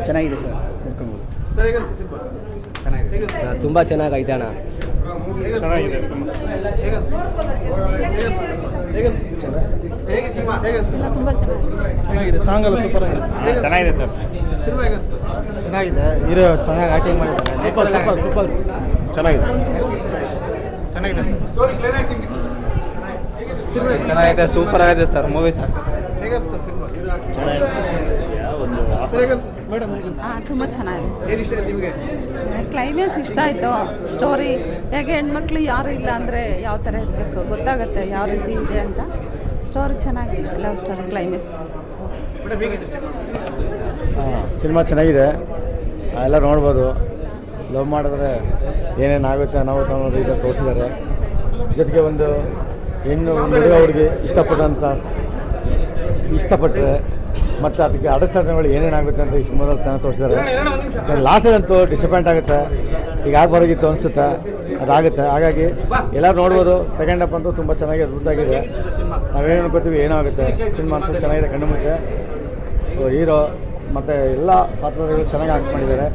ಚೆನ್ನಾಗಿದೆ ಸರ್, ನೋಡ್ಕೊಬೋದು. ತುಂಬ ಚೆನ್ನಾಗೈತೆ ಅಣ್ಣ. ಚೆನ್ನಾಗಿದೆ. ತುಂಬ ಚೆನ್ನಾಗಿದೆ. ಸಾಂಗ್ ಎಲ್ಲ ಸೂಪರ್ ಆಗಿದೆ. ಚೆನ್ನಾಗಿದೆ ಸರ್. ಚೆನ್ನಾಗಿದೆ. ಹೀರೋ ಚೆನ್ನಾಗಿ ಆಕ್ಟಿಂಗ್ ಮಾಡಿದ್ದಾರೆ. ಸೂಪರ್ ಸೂಪರ್ ಚೆನ್ನಾಗಿದೆ. ಚೆನ್ನಾಗಿದೆ ಸರ್. ಚೆನ್ನಾಗಿದೆ, ಸೂಪರ್ ಆಗಿದೆ ಸರ್ ಮೂವಿ ಸರ್. ತುಂಬ ಚೆನ್ನಾಗಿದೆ. ಕ್ಲೈಮ್ಯಾಕ್ಸ್ ಇಷ್ಟ ಆಯಿತು. ಸ್ಟೋರಿ ಹೇಗೆ ಹೆಣ್ಮಕ್ಳು ಯಾರು ಇಲ್ಲ ಅಂದರೆ ಯಾವ ಥರ ಇರಬೇಕು ಗೊತ್ತಾಗುತ್ತೆ, ಯಾವ ರೀತಿ ಇದೆ ಅಂತ. ಸ್ಟೋರಿ ಚೆನ್ನಾಗಿದೆ, ಲವ್ ಸ್ಟೋರಿ, ಕ್ಲೈಮ್ಯಾಕ್ಸ್. ಸಿನಿಮಾ ಚೆನ್ನಾಗಿದೆ, ಎಲ್ಲ ನೋಡ್ಬೋದು. ಲವ್ ಮಾಡಿದ್ರೆ ಏನೇನಾಗುತ್ತೆ ಅನಾಹುತ ಅನ್ನೋದು ಈಗ ತೋರಿಸಿದ್ದಾರೆ. ಜೊತೆಗೆ ಒಂದು ಹೆಣ್ಣು ಹುಡುಗಿ ಇಷ್ಟಪಟ್ಟರೆ ಮತ್ತು ಅದಕ್ಕೆ ಅಡಚಣೆಗಳು ಏನೇನಾಗುತ್ತೆ ಅಂತ ಈ ಸಿನಿಮಾದಲ್ಲಿ ಚೆನ್ನಾಗಿ ತೋರಿಸಿದ್ದಾರೆ. ಲಾಸ್ಟಲ್ಲಂತೂ ಡಿಸಪಾಯಿಂಟ್ ಆಗುತ್ತೆ, ಈಗ ಆಗಬಾರ್ದಿತ್ತು ಅನಿಸುತ್ತೆ, ಅದಾಗುತ್ತೆ. ಹಾಗಾಗಿ ಎಲ್ಲರೂ ನೋಡ್ಬೋದು. ಸೆಕೆಂಡ್ ಹಾಫ್ ಅಂತೂ ತುಂಬ ಚೆನ್ನಾಗಿ ಅದ್ಭುತವಾಗಿದೆ. ನಾವೇನು ಅನ್ಕೋತೀವಿ ಏನೋ ಆಗುತ್ತೆ. ಸಿನಿಮಾ ಅಂತೂ ಚೆನ್ನಾಗಿದೆ. ಕಣ್ಣು ಮುಚ್ಚೆ ಹೀರೋ ಮತ್ತು ಎಲ್ಲ ಪಾತ್ರಗಳು ಚೆನ್ನಾಗಿ ಆಕ್ಟ್ ಮಾಡಿದ್ದಾರೆ.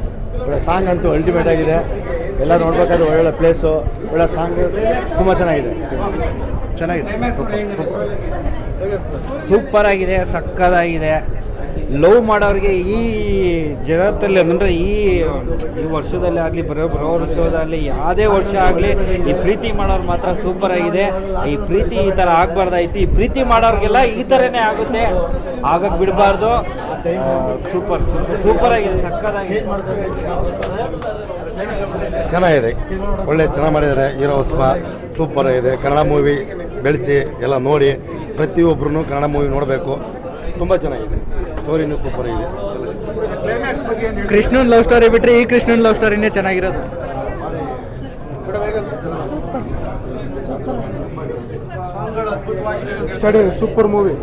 ಒಳ್ಳೆ ಸಾಂಗ್ ಅಂತೂ ಅಲ್ಟಿಮೇಟ್ ಆಗಿದೆ. ಎಲ್ಲ ನೋಡ್ಬೇಕಾದ್ರೆ ಒಳ್ಳೊಳ್ಳೆ ಪ್ಲೇಸು, ಒಳ್ಳೆ ಸಾಂಗ್ ತುಂಬ ಚೆನ್ನಾಗಿದೆ. ಸೂಪರ್ ಆಗಿದೆ, ಸಕ್ಕದಾಗಿದೆ. ಲವ್ ಮಾಡೋರಿಗೆ ಈ ಜಗತ್ತಲ್ಲಿ ಅಂದರೆ ಈ ವರ್ಷದಲ್ಲಿ ಆಗಲಿ ಬರೋ ವರ್ಷದಲ್ಲಿ ಯಾವುದೇ ವರ್ಷ ಆಗಲಿ ಈ ಪ್ರೀತಿ ಮಾಡೋರು ಮಾತ್ರ ಸೂಪರ್ ಆಗಿದೆ. ಈ ಪ್ರೀತಿ ಈ ಥರ ಆಗಬಾರ್ದಾಯ್ತು. ಈ ಪ್ರೀತಿ ಮಾಡೋರಿಗೆಲ್ಲ ಈ ಥರನೇ ಆಗುತ್ತೆ, ಆಗಕ್ಕೆ ಬಿಡಬಾರ್ದು. ಸೂಪರ್ ಸೂಪರ್ ಸೂಪರ್ ಆಗಿದೆ, ಸಕ್ಕದಾಗಿದೆ. ಚೆನ್ನಾಗಿದೆ, ಒಳ್ಳೆ ಚೆನ್ನಾಗಿ ಮಾಡಿದ್ದಾರೆ. ಹೀರೋ ಸೂಪರ್ ಆಗಿದೆ. ಕನ್ನಡ ಮೂವಿ ಬೆಳೆಸಿ ಎಲ್ಲ ನೋಡಿ, ಪ್ರತಿಯೊಬ್ಬರೂ ಕನ್ನಡ ಮೂವಿ ನೋಡಬೇಕು. ತುಂಬ ಚೆನ್ನಾಗಿದೆ, ಸ್ಟೋರಿನೂ ಸೂಪರ್ ಆಗಿದೆ. ಕೃಷ್ಣನ್ ಲವ್ ಸ್ಟೋರಿ ಬಿಟ್ಟರೆ ಈ ಕೃಷ್ಣನ್ ಲವ್ ಸ್ಟೋರಿನೇ ಚೆನ್ನಾಗಿರೋದು. Super super super movie.